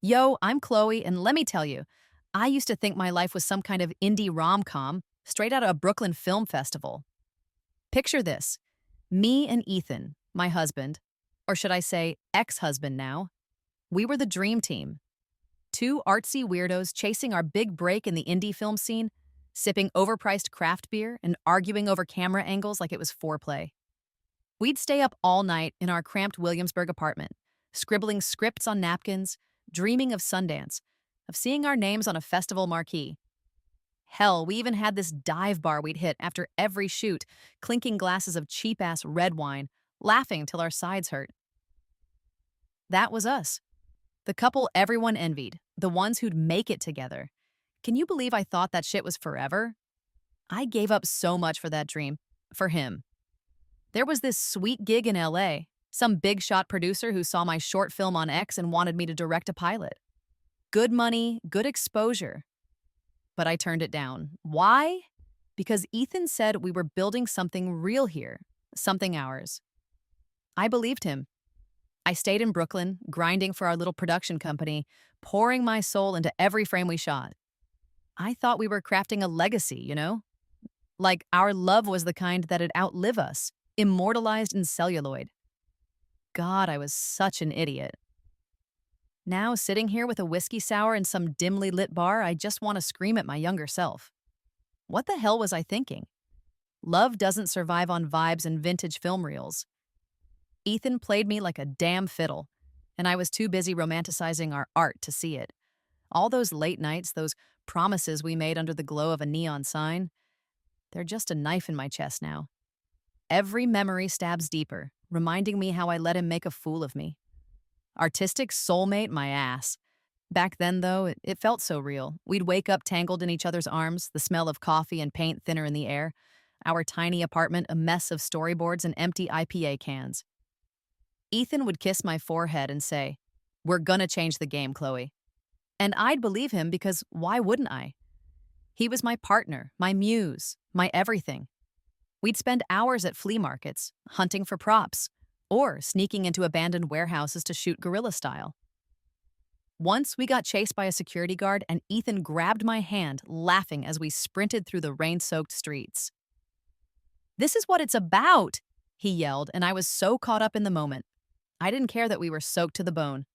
Yo, I'm Chloe, and let me tell you, I used to think my life was some kind of indie rom-com straight out of a Brooklyn film festival. Picture this, me and Ethan, my husband, or should I say ex-husband now, we were the dream team. Two artsy weirdos chasing our big break in the indie film scene, sipping overpriced craft beer and arguing over camera angles like it was foreplay. We'd stay up all night in our cramped Williamsburg apartment, scribbling scripts on napkins, dreaming of Sundance, of seeing our names on a festival marquee. Hell, we even had this dive bar we'd hit after every shoot, clinking glasses of cheap-ass red wine, laughing till our sides hurt. That was us. The couple everyone envied, the ones who'd make it together. Can you believe I thought that shit was forever? I gave up so much for that dream. For him. There was this sweet gig in LA, some big shot producer who saw my short film on X and wanted me to direct a pilot. Good money, good exposure. But I turned it down. Why? Because Ethan said we were building something real here, something ours. I believed him. I stayed in Brooklyn, grinding for our little production company, pouring my soul into every frame we shot. I thought we were crafting a legacy, Like our love was the kind that'd outlive us, immortalized in celluloid. God, I was such an idiot. Now, sitting here with a whiskey sour in some dimly lit bar, I just want to scream at my younger self. What the hell was I thinking? Love doesn't survive on vibes and vintage film reels. Ethan played me like a damn fiddle, and I was too busy romanticizing our art to see it. All those late nights, those promises we made under the glow of a neon sign, they're just a knife in my chest now. Every memory stabs deeper, reminding me how I let him make a fool of me. Artistic soulmate, my ass. Back then, though, it felt so real. We'd wake up tangled in each other's arms, the smell of coffee and paint thinner in the air. Our tiny apartment a mess of storyboards and empty IPA cans. Ethan would kiss my forehead and say, "We're gonna change the game, Chloe." And I'd believe him because why wouldn't I? He was my partner, my muse, my everything. We'd spend hours at flea markets, hunting for props, or sneaking into abandoned warehouses to shoot guerrilla style. Once we got chased by a security guard and Ethan grabbed my hand, laughing as we sprinted through the rain-soaked streets. "This is what it's about," he yelled, and I was so caught up in the moment. I didn't care that we were soaked to the bone.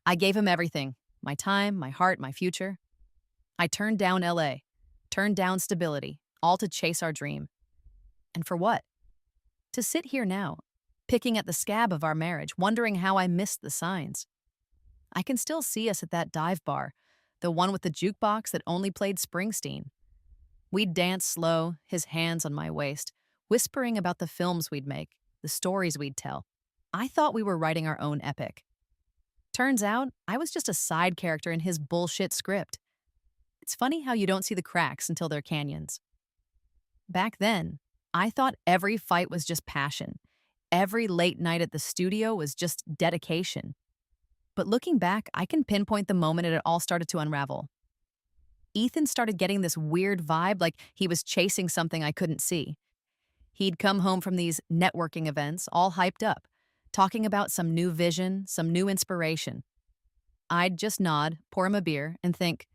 I gave him everything, my time, my heart, my future. I turned down LA, turned down stability, all to chase our dream. And for what? To sit here now, picking at the scab of our marriage, wondering how I missed the signs. I can still see us at that dive bar, the one with the jukebox that only played Springsteen. We'd dance slow, his hands on my waist, whispering about the films we'd make, the stories we'd tell. I thought we were writing our own epic. Turns out, I was just a side character in his bullshit script. It's funny how you don't see the cracks until they're canyons. Back then, I thought every fight was just passion. Every late night at the studio was just dedication. But looking back, I can pinpoint the moment it all started to unravel. Ethan started getting this weird vibe like he was chasing something I couldn't see. He'd come home from these networking events, all hyped up, talking about some new vision, some new inspiration. I'd just nod, pour him a beer, and think,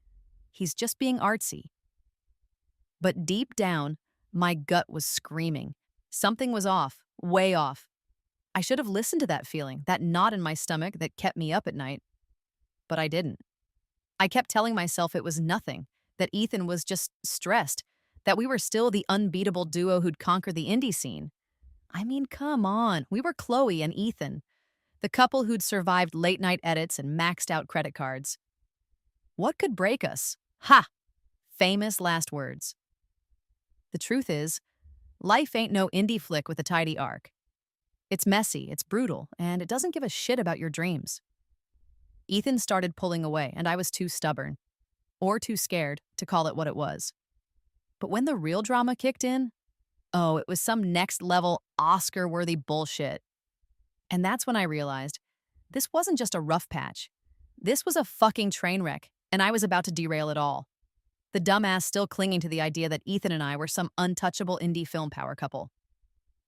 he's just being artsy. But deep down, my gut was screaming. Something was off, way off. I should have listened to that feeling, that knot in my stomach that kept me up at night. But I didn't. I kept telling myself it was nothing, that Ethan was just stressed, that we were still the unbeatable duo who'd conquer the indie scene. I mean, come on, we were Chloe and Ethan, the couple who'd survived late-night edits and maxed out credit cards. What could break us? Ha! Famous last words. The truth is, life ain't no indie flick with a tidy arc. It's messy, it's brutal, and it doesn't give a shit about your dreams. Ethan started pulling away, and I was too stubborn, or too scared, to call it what it was. But when the real drama kicked in, oh, it was some next-level, Oscar-worthy bullshit. And that's when I realized, this wasn't just a rough patch. This was a fucking train wreck, and I was about to derail it all. The dumbass still clinging to the idea that Ethan and I were some untouchable indie film power couple.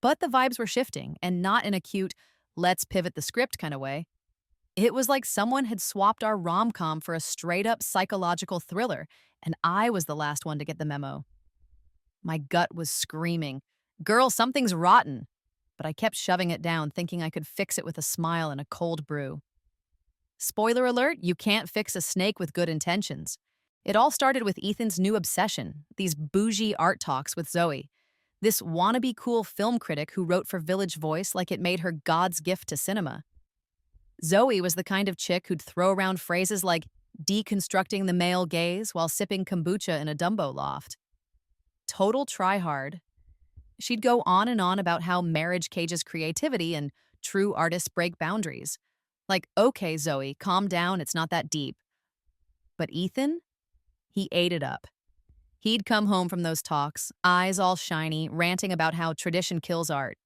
But the vibes were shifting, and not in a cute, let's pivot the script kind of way. It was like someone had swapped our rom-com for a straight-up psychological thriller, and I was the last one to get the memo. My gut was screaming, "Girl, something's rotten." But I kept shoving it down, thinking I could fix it with a smile and a cold brew. Spoiler alert, you can't fix a snake with good intentions. It all started with Ethan's new obsession, these bougie art talks with Zoe. This wannabe cool film critic who wrote for Village Voice like it made her God's gift to cinema. Zoe was the kind of chick who'd throw around phrases like deconstructing the male gaze while sipping kombucha in a Dumbo loft. Total tryhard. She'd go on and on about how marriage cages creativity and true artists break boundaries. Like, okay, Zoe, calm down, it's not that deep. But Ethan? He ate it up. He'd come home from those talks, eyes all shiny, ranting about how tradition kills art.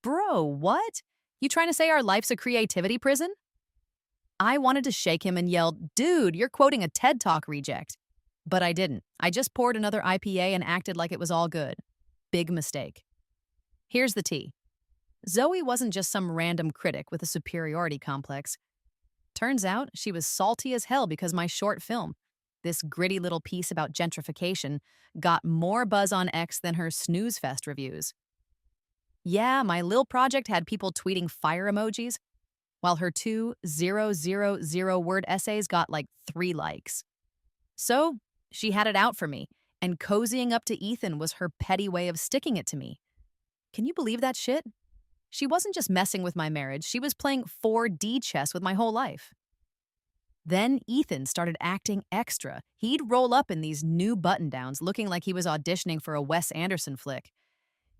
Bro, what? You trying to say our life's a creativity prison? I wanted to shake him and yelled, "Dude, you're quoting a TED Talk reject." But I didn't. I just poured another IPA and acted like it was all good. Big mistake. Here's the tea. Zoe wasn't just some random critic with a superiority complex. Turns out she was salty as hell because my short film, this gritty little piece about gentrification, got more buzz on X than her snooze fest reviews. Yeah, my lil project had people tweeting fire emojis, while her 2,000 word essays got like 3 likes. So, she had it out for me, and cozying up to Ethan was her petty way of sticking it to me. Can you believe that shit? She wasn't just messing with my marriage, she was playing 4D chess with my whole life. Then Ethan started acting extra. He'd roll up in these new button-downs looking like he was auditioning for a Wes Anderson flick.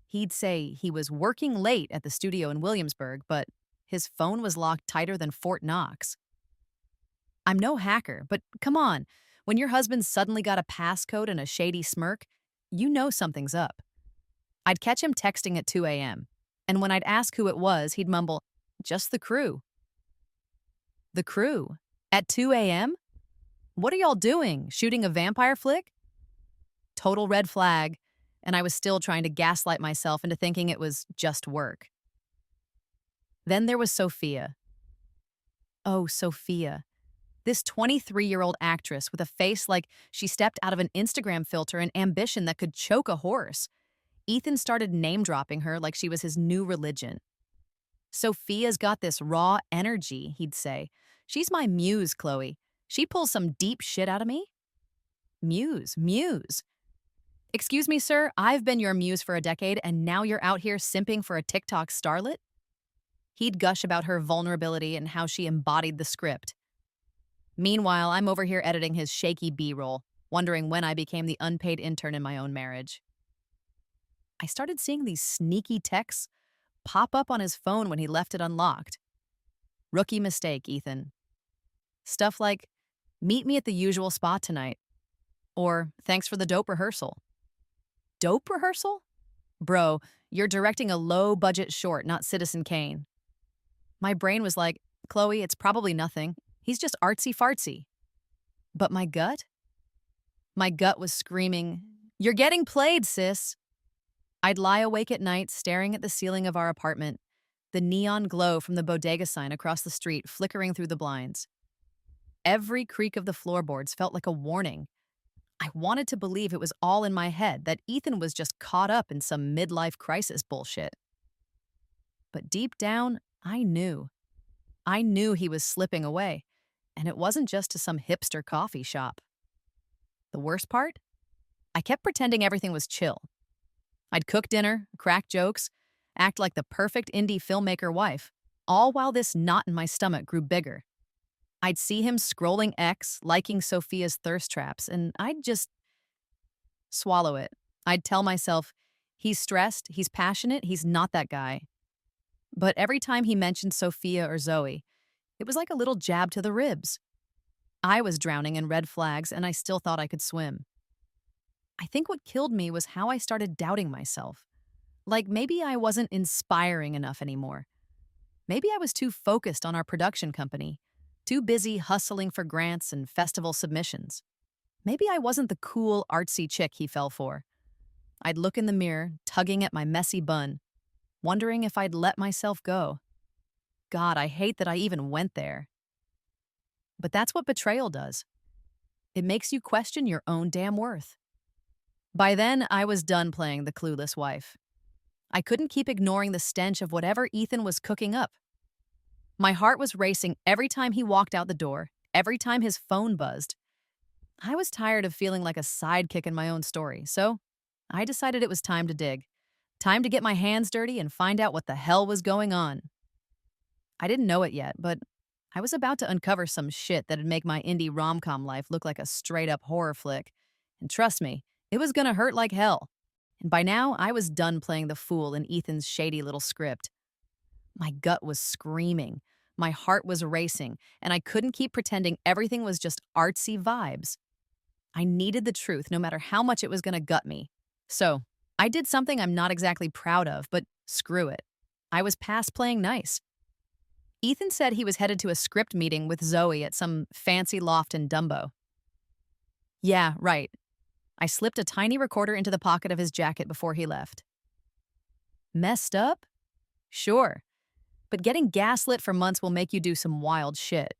He'd say he was working late at the studio in Williamsburg, but his phone was locked tighter than Fort Knox. I'm no hacker, but come on, when your husband suddenly got a passcode and a shady smirk, you know something's up. I'd catch him texting at 2 a.m., and when I'd ask who it was, he'd mumble, "Just the crew." The crew? At 2 a.m.? What are y'all doing? Shooting a vampire flick? Total red flag, and I was still trying to gaslight myself into thinking it was just work. Then there was Sophia. Oh, Sophia. This 23-year-old actress with a face like she stepped out of an Instagram filter and ambition that could choke a horse. Ethan started name-dropping her like she was his new religion. "Sophia's got this raw energy," he'd say. "She's my muse, Chloe. She pulls some deep shit out of me." Muse. Excuse me, sir, I've been your muse for a decade, and now you're out here simping for a TikTok starlet? He'd gush about her vulnerability and how she embodied the script. Meanwhile, I'm over here editing his shaky B-roll, wondering when I became the unpaid intern in my own marriage. I started seeing these sneaky texts pop up on his phone when he left it unlocked. Rookie mistake, Ethan. Stuff like, "Meet me at the usual spot tonight," or "Thanks for the dope rehearsal." Dope rehearsal? Bro, you're directing a low-budget short, not Citizen Kane. My brain was like, "Chloe, it's probably nothing. He's just artsy-fartsy." But my gut? My gut was screaming, "You're getting played, sis." I'd lie awake at night staring at the ceiling of our apartment, the neon glow from the bodega sign across the street flickering through the blinds. Every creak of the floorboards felt like a warning. I wanted to believe it was all in my head, that Ethan was just caught up in some midlife crisis bullshit. But deep down, I knew. I knew he was slipping away, and it wasn't just to some hipster coffee shop. The worst part? I kept pretending everything was chill. I'd cook dinner, crack jokes, act like the perfect indie filmmaker wife, all while this knot in my stomach grew bigger. I'd see him scrolling X, liking Sophia's thirst traps, and I'd just swallow it. I'd tell myself, he's stressed, he's passionate, he's not that guy. But every time he mentioned Sophia or Zoe, it was like a little jab to the ribs. I was drowning in red flags, and I still thought I could swim. I think what killed me was how I started doubting myself. Like maybe I wasn't inspiring enough anymore. Maybe I was too focused on our production company, too busy hustling for grants and festival submissions. Maybe I wasn't the cool, artsy chick he fell for. I'd look in the mirror, tugging at my messy bun, wondering if I'd let myself go. God, I hate that I even went there. But that's what betrayal does. It makes you question your own damn worth. By then, I was done playing the clueless wife. I couldn't keep ignoring the stench of whatever Ethan was cooking up. My heart was racing every time he walked out the door, every time his phone buzzed. I was tired of feeling like a sidekick in my own story, so I decided it was time to dig. Time to get my hands dirty and find out what the hell was going on. I didn't know it yet, but I was about to uncover some shit that'd make my indie rom-com life look like a straight-up horror flick. And trust me, it was gonna hurt like hell. And by now, I was done playing the fool in Ethan's shady little script. My gut was screaming, my heart was racing, and I couldn't keep pretending everything was just artsy vibes. I needed the truth no matter how much it was gonna gut me. So, I did something I'm not exactly proud of, but screw it. I was past playing nice. Ethan said he was headed to a script meeting with Zoe at some fancy loft in Dumbo. Yeah, right. I slipped a tiny recorder into the pocket of his jacket before he left. Messed up? Sure. But getting gaslit for months will make you do some wild shit.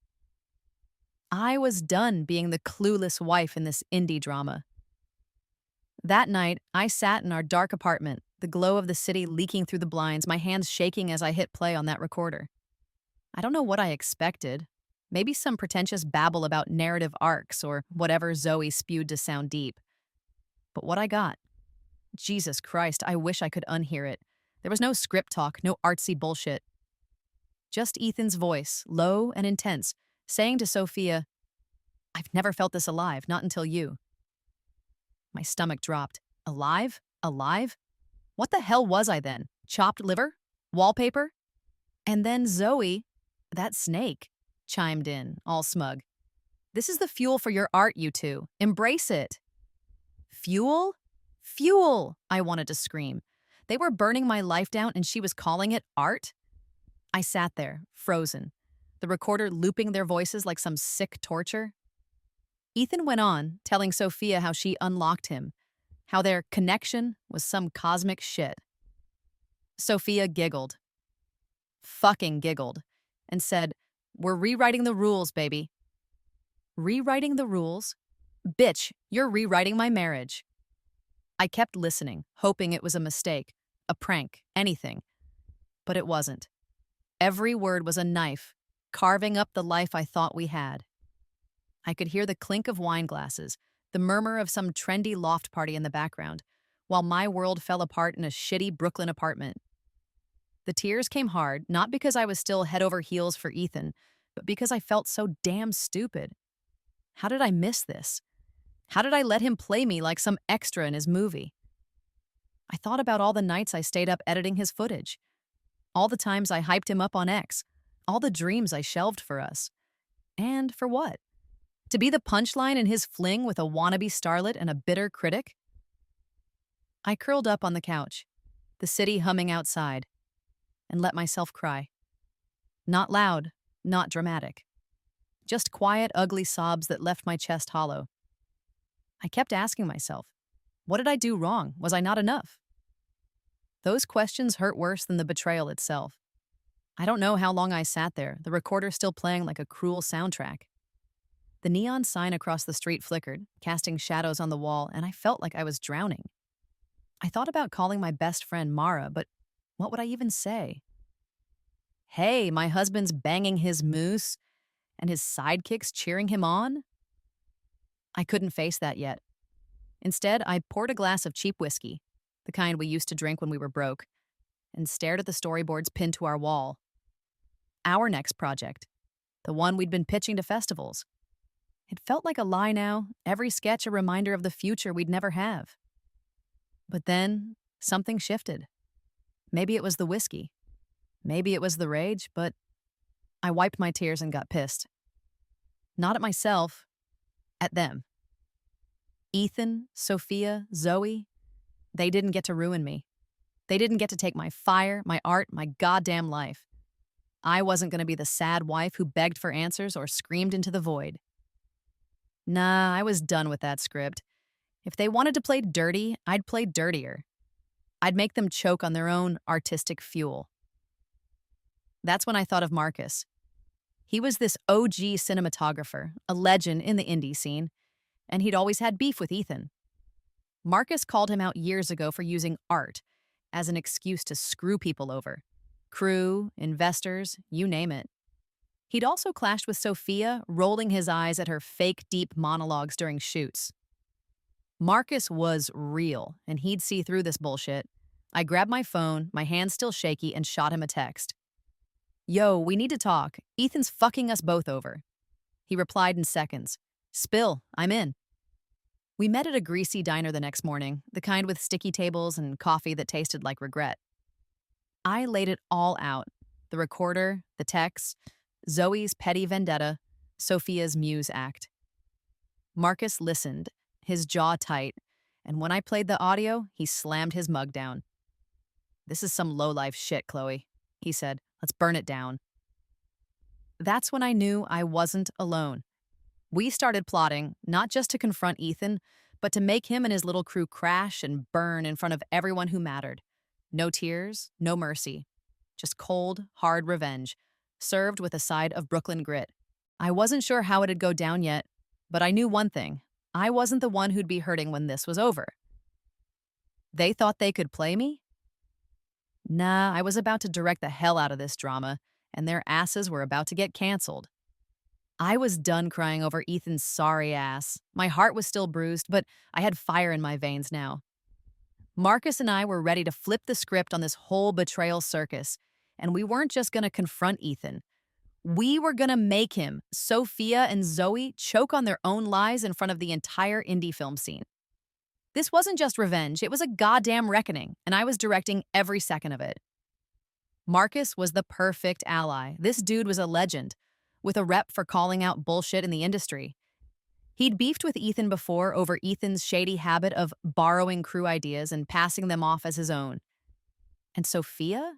I was done being the clueless wife in this indie drama. That night, I sat in our dark apartment, the glow of the city leaking through the blinds, my hands shaking as I hit play on that recorder. I don't know what I expected. Maybe some pretentious babble about narrative arcs or whatever Zoe spewed to sound deep. But what I got? Jesus Christ, I wish I could unhear it. There was no script talk, no artsy bullshit. Just Ethan's voice, low and intense, saying to Sophia, "I've never felt this alive, not until you." My stomach dropped. Alive? Alive? What the hell was I then? Chopped liver? Wallpaper? And then Zoe, that snake, chimed in, all smug. "This is the fuel for your art, you two. Embrace it." Fuel? Fuel! I wanted to scream. They were burning my life down and she was calling it art? I sat there, frozen, the recorder looping their voices like some sick torture. Ethan went on, telling Sophia how she unlocked him, how their connection was some cosmic shit. Sophia giggled. Fucking giggled. And said, "We're rewriting the rules, baby." Rewriting the rules? Bitch, you're rewriting my marriage. I kept listening, hoping it was a mistake, a prank, anything. But it wasn't. Every word was a knife, carving up the life I thought we had. I could hear the clink of wine glasses, the murmur of some trendy loft party in the background, while my world fell apart in a shitty Brooklyn apartment. The tears came hard, not because I was still head over heels for Ethan, but because I felt so damn stupid. How did I miss this? How did I let him play me like some extra in his movie? I thought about all the nights I stayed up editing his footage, all the times I hyped him up on X, all the dreams I shelved for us. And for what? To be the punchline in his fling with a wannabe starlet and a bitter critic? I curled up on the couch, the city humming outside, and let myself cry. Not loud, not dramatic. Just quiet, ugly sobs that left my chest hollow. I kept asking myself, what did I do wrong? Was I not enough? Those questions hurt worse than the betrayal itself. I don't know how long I sat there, the recorder still playing like a cruel soundtrack. The neon sign across the street flickered, casting shadows on the wall, and I felt like I was drowning. I thought about calling my best friend Mara, but what would I even say? Hey, my husband's banging his Muse, and his sidekicks cheering him on? I couldn't face that yet. Instead, I poured a glass of cheap whiskey, the kind we used to drink when we were broke, and stared at the storyboards pinned to our wall. Our next project, the one we'd been pitching to festivals. It felt like a lie now, every sketch a reminder of the future we'd never have. But then, something shifted. Maybe it was the whiskey. Maybe it was the rage, but I wiped my tears and got pissed. Not at myself, at them. Ethan, Sophia, Zoe, they didn't get to ruin me. They didn't get to take my fire, my art, my goddamn life. I wasn't going to be the sad wife who begged for answers or screamed into the void. Nah, I was done with that script. If they wanted to play dirty, I'd play dirtier. I'd make them choke on their own artistic fuel. That's when I thought of Marcus. He was this OG cinematographer, a legend in the indie scene, and he'd always had beef with Ethan. Marcus called him out years ago for using art as an excuse to screw people over. Crew, investors, you name it. He'd also clashed with Sophia, rolling his eyes at her fake deep monologues during shoots. Marcus was real, and he'd see through this bullshit. I grabbed my phone, my hand still shaky, and shot him a text. Yo, we need to talk. Ethan's fucking us both over. He replied in seconds. Spill, I'm in. We met at a greasy diner the next morning, the kind with sticky tables and coffee that tasted like regret. I laid it all out. The recorder, the texts, Zoe's petty vendetta, Sophia's Muse act. Marcus listened, his jaw tight, and when I played the audio, he slammed his mug down. This is some low-life shit, Chloe, he said. Let's burn it down. That's when I knew I wasn't alone. We started plotting, not just to confront Ethan, but to make him and his little crew crash and burn in front of everyone who mattered. No tears, no mercy. Just cold, hard revenge, served with a side of Brooklyn grit. I wasn't sure how it'd go down yet, but I knew one thing. I wasn't the one who'd be hurting when this was over. They thought they could play me? Nah, I was about to direct the hell out of this drama, and their asses were about to get canceled. I was done crying over Ethan's sorry ass. My heart was still bruised, but I had fire in my veins now. Marcus and I were ready to flip the script on this whole betrayal circus, and we weren't just going to confront Ethan. We were going to make him, Sophia and Zoe, choke on their own lies in front of the entire indie film scene. This wasn't just revenge, it was a goddamn reckoning, and I was directing every second of it. Marcus was the perfect ally. This dude was a legend, with a rep for calling out bullshit in the industry. He'd beefed with Ethan before over Ethan's shady habit of borrowing crew ideas and passing them off as his own. And Sophia?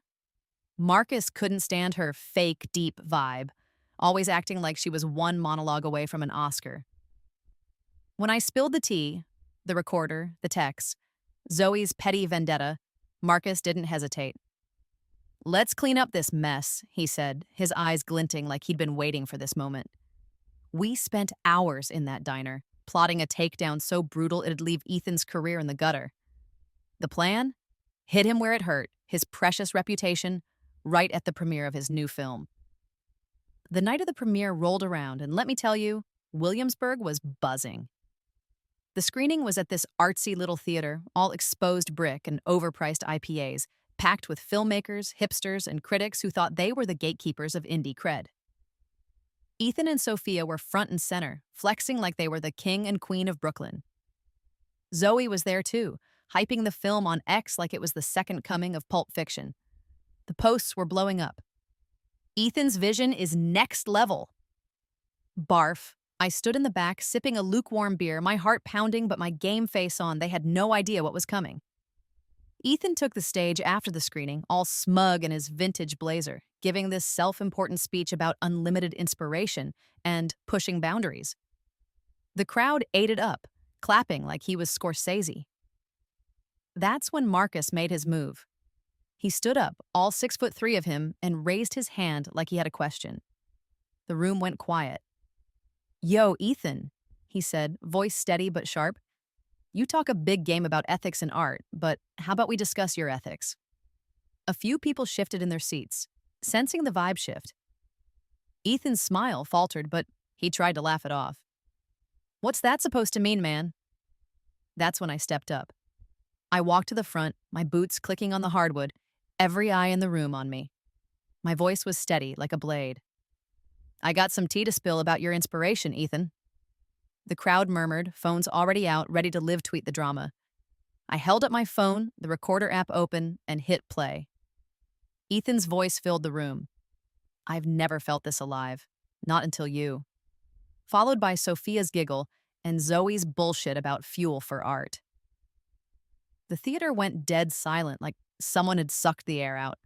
Marcus couldn't stand her fake, deep vibe, always acting like she was one monologue away from an Oscar. When I spilled the tea, the recorder, the texts, Zoe's petty vendetta, Marcus didn't hesitate. Let's clean up this mess, he said, his eyes glinting like he'd been waiting for this moment. We spent hours in that diner, plotting a takedown so brutal it'd leave Ethan's career in the gutter. The plan? Hit him where it hurt, his precious reputation, right at the premiere of his new film. The night of the premiere rolled around, and let me tell you, Williamsburg was buzzing. The screening was at this artsy little theater, all exposed brick and overpriced IPAs, packed with filmmakers, hipsters, and critics who thought they were the gatekeepers of indie cred. Ethan and Sophia were front and center, flexing like they were the king and queen of Brooklyn. Zoe was there too, hyping the film on X like it was the second coming of Pulp Fiction. The posts were blowing up. Ethan's vision is next level. Barf. I stood in the back, sipping a lukewarm beer, my heart pounding but my game face on. They had no idea what was coming. Ethan took the stage after the screening, all smug in his vintage blazer, giving this self-important speech about unlimited inspiration and pushing boundaries. The crowd ate it up, clapping like he was Scorsese. That's when Marcus made his move. He stood up, all 6'3" of him, and raised his hand like he had a question. The room went quiet. Yo, Ethan, he said, voice steady but sharp. You talk a big game about ethics in art, but how about we discuss your ethics? A few people shifted in their seats, sensing the vibe shift. Ethan's smile faltered, but he tried to laugh it off. What's that supposed to mean, man? That's when I stepped up. I walked to the front, my boots clicking on the hardwood, every eye in the room on me. My voice was steady, like a blade. I got some tea to spill about your inspiration, Ethan. The crowd murmured, phones already out, ready to live tweet the drama. I held up my phone, the recorder app open, and hit play. Ethan's voice filled the room. I've never felt this alive. Not until you. Followed by Sophia's giggle and Zoe's bullshit about fuel for art. The theater went dead silent, like someone had sucked the air out.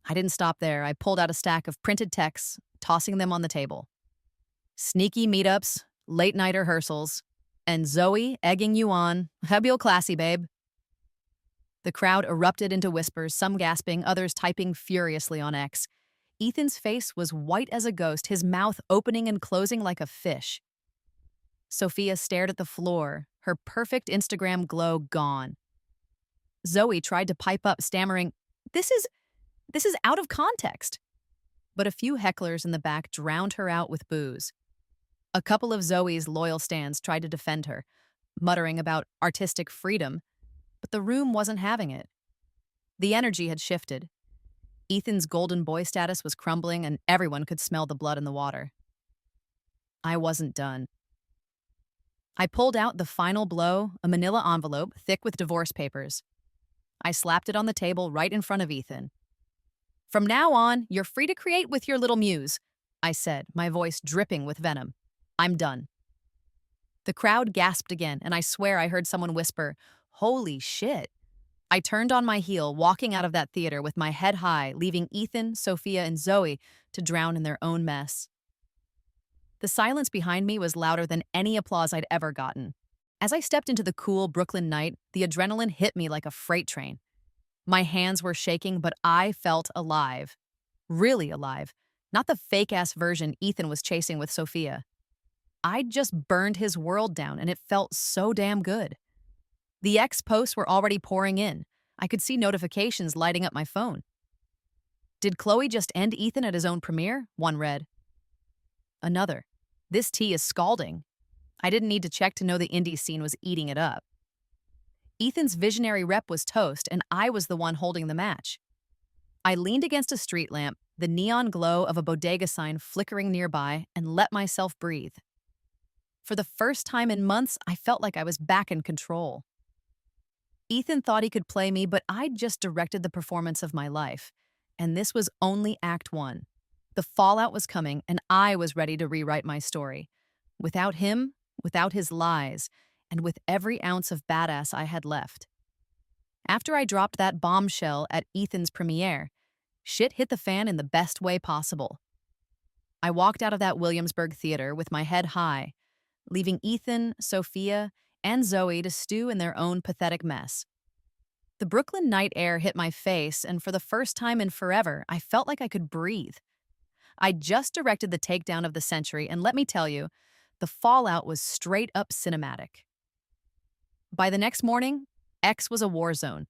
I didn't stop there. I pulled out a stack of printed texts, tossing them on the table. Sneaky meetups, late-night rehearsals, and Zoe egging you on. Hebial classy, babe. The crowd erupted into whispers, some gasping, others typing furiously on X. Ethan's face was white as a ghost, his mouth opening and closing like a fish. Sophia stared at the floor, her perfect Instagram glow gone. Zoe tried to pipe up, stammering, This is out of context. But a few hecklers in the back drowned her out with boos. A couple of Zoe's loyal stans tried to defend her, muttering about artistic freedom, but the room wasn't having it. The energy had shifted. Ethan's golden boy status was crumbling, and everyone could smell the blood in the water. I wasn't done. I pulled out the final blow, a manila envelope thick with divorce papers. I slapped it on the table right in front of Ethan. From now on, you're free to create with your little muse, I said, my voice dripping with venom. I'm done. The crowd gasped again, and I swear I heard someone whisper, Holy shit. I turned on my heel, walking out of that theater with my head high, leaving Ethan, Sophia, and Zoe to drown in their own mess. The silence behind me was louder than any applause I'd ever gotten. As I stepped into the cool Brooklyn night, the adrenaline hit me like a freight train. My hands were shaking, but I felt alive. Really alive. Not the fake-ass version Ethan was chasing with Sophia. I'd just burned his world down, and it felt so damn good. The X posts were already pouring in. I could see notifications lighting up my phone. Did Chloe just end Ethan at his own premiere? One read. Another. This tea is scalding. I didn't need to check to know the indie scene was eating it up. Ethan's visionary rep was toast, and I was the one holding the match. I leaned against a street lamp, the neon glow of a bodega sign flickering nearby, and let myself breathe. For the first time in months, I felt like I was back in control. Ethan thought he could play me, but I'd just directed the performance of my life. And this was only Act 1. The fallout was coming, and I was ready to rewrite my story. Without him, without his lies, and with every ounce of badass I had left. After I dropped that bombshell at Ethan's premiere, shit hit the fan in the best way possible. I walked out of that Williamsburg theater with my head high, leaving Ethan, Sophia, and Zoe to stew in their own pathetic mess. The Brooklyn night air hit my face, and for the first time in forever, I felt like I could breathe. I just directed the takedown of the century, and let me tell you, the fallout was straight up cinematic. By the next morning, X was a war zone.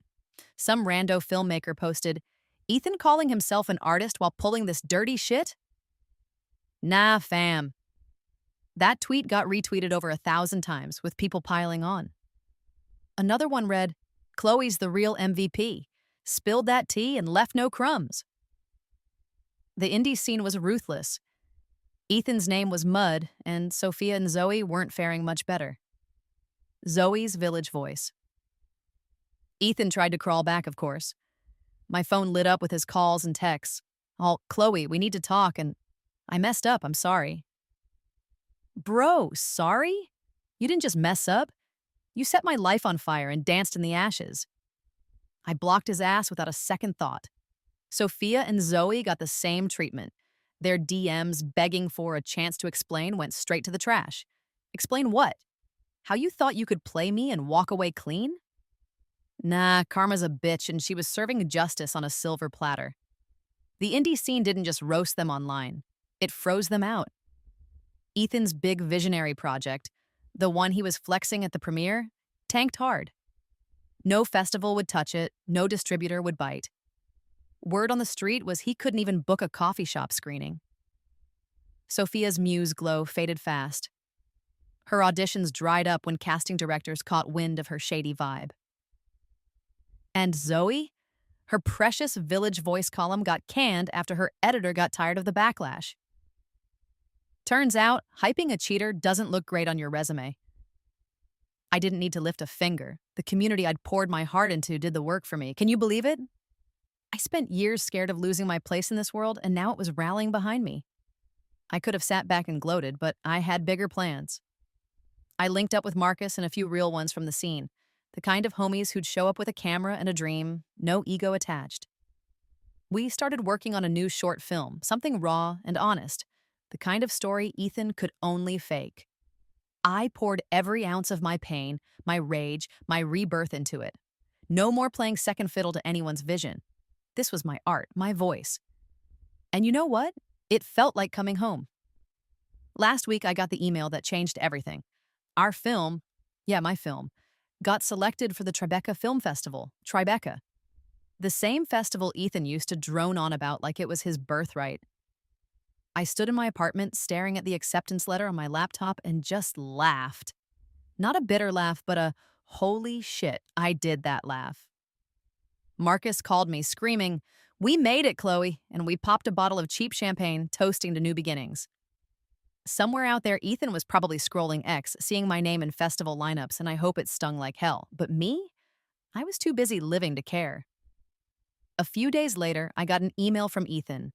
Some rando filmmaker posted, Ethan calling himself an artist while pulling this dirty shit? Nah, fam. That tweet got retweeted over 1,000 times, with people piling on. Another one read, Chloe's the real MVP. Spilled that tea and left no crumbs. The indie scene was ruthless. Ethan's name was mud, and Sophia and Zoe weren't faring much better. Zoe's village voice. Ethan tried to crawl back, of course. My phone lit up with his calls and texts. All, Chloe, we need to talk, and I messed up, I'm sorry. Bro, sorry? You didn't just mess up. You set my life on fire and danced in the ashes. I blocked his ass without a second thought. Sophia and Zoe got the same treatment. Their DMs begging for a chance to explain went straight to the trash. Explain what? How you thought you could play me and walk away clean? Nah, karma's a bitch, and she was serving justice on a silver platter. The indie scene didn't just roast them online. It froze them out. Ethan's big visionary project, the one he was flexing at the premiere, tanked hard. No festival would touch it, no distributor would bite. Word on the street was he couldn't even book a coffee shop screening. Sophia's Muse glow faded fast. Her auditions dried up when casting directors caught wind of her shady vibe. And Zoe? Her precious Village Voice column got canned after her editor got tired of the backlash. Turns out, hyping a cheater doesn't look great on your resume. I didn't need to lift a finger. The community I'd poured my heart into did the work for me. Can you believe it? I spent years scared of losing my place in this world, and now it was rallying behind me. I could have sat back and gloated, but I had bigger plans. I linked up with Marcus and a few real ones from the scene, the kind of homies who'd show up with a camera and a dream, no ego attached. We started working on a new short film, something raw and honest, the kind of story Ethan could only fake. I poured every ounce of my pain, my rage, my rebirth into it. No more playing second fiddle to anyone's vision. This was my art, my voice. And you know what? It felt like coming home. Last week, I got the email that changed everything. Our film, yeah, my film, got selected for the Tribeca Film Festival, Tribeca, the same festival Ethan used to drone on about like it was his birthright. I stood in my apartment staring at the acceptance letter on my laptop and just laughed. Not a bitter laugh, but a holy shit, I did that laugh. Marcus called me, screaming, "We made it, Chloe!" And we popped a bottle of cheap champagne, toasting to new beginnings. Somewhere out there, Ethan was probably scrolling X, seeing my name in festival lineups, and I hope it stung like hell. But me? I was too busy living to care. A few days later, I got an email from Ethan.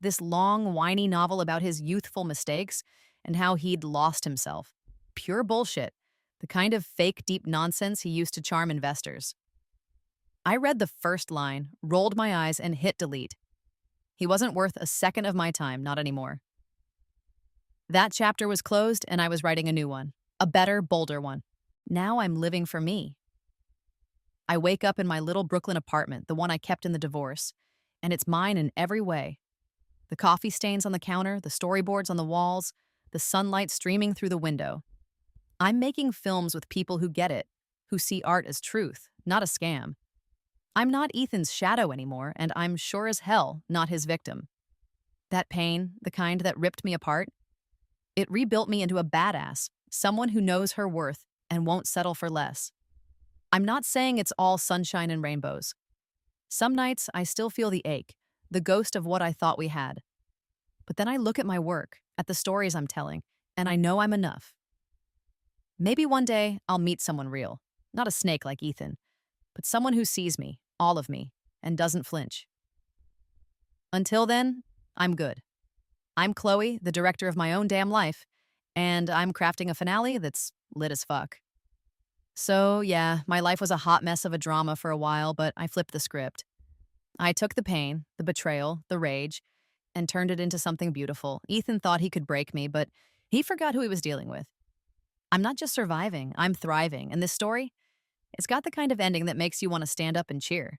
This long, whiny novel about his youthful mistakes and how he'd lost himself. Pure bullshit. The kind of fake deep nonsense he used to charm investors. I read the first line, rolled my eyes, and hit delete. He wasn't worth a second of my time, not anymore. That chapter was closed, and I was writing a new one. A better, bolder one. Now I'm living for me. I wake up in my little Brooklyn apartment, the one I kept in the divorce, and it's mine in every way. The coffee stains on the counter, the storyboards on the walls, the sunlight streaming through the window. I'm making films with people who get it, who see art as truth, not a scam. I'm not Ethan's shadow anymore, and I'm sure as hell not his victim. That pain, the kind that ripped me apart, it rebuilt me into a badass, someone who knows her worth and won't settle for less. I'm not saying it's all sunshine and rainbows. Some nights I still feel the ache, the ghost of what I thought we had. But then I look at my work, at the stories I'm telling, and I know I'm enough. Maybe one day I'll meet someone real, not a snake like Ethan, but someone who sees me, all of me, and doesn't flinch. Until then, I'm good. I'm Chloe, the director of my own damn life, and I'm crafting a finale that's lit as fuck. So, yeah, my life was a hot mess of a drama for a while, but I flipped the script. I took the pain, the betrayal, the rage, and turned it into something beautiful. Ethan thought he could break me, but he forgot who he was dealing with. I'm not just surviving, I'm thriving, and this story, it's got the kind of ending that makes you want to stand up and cheer.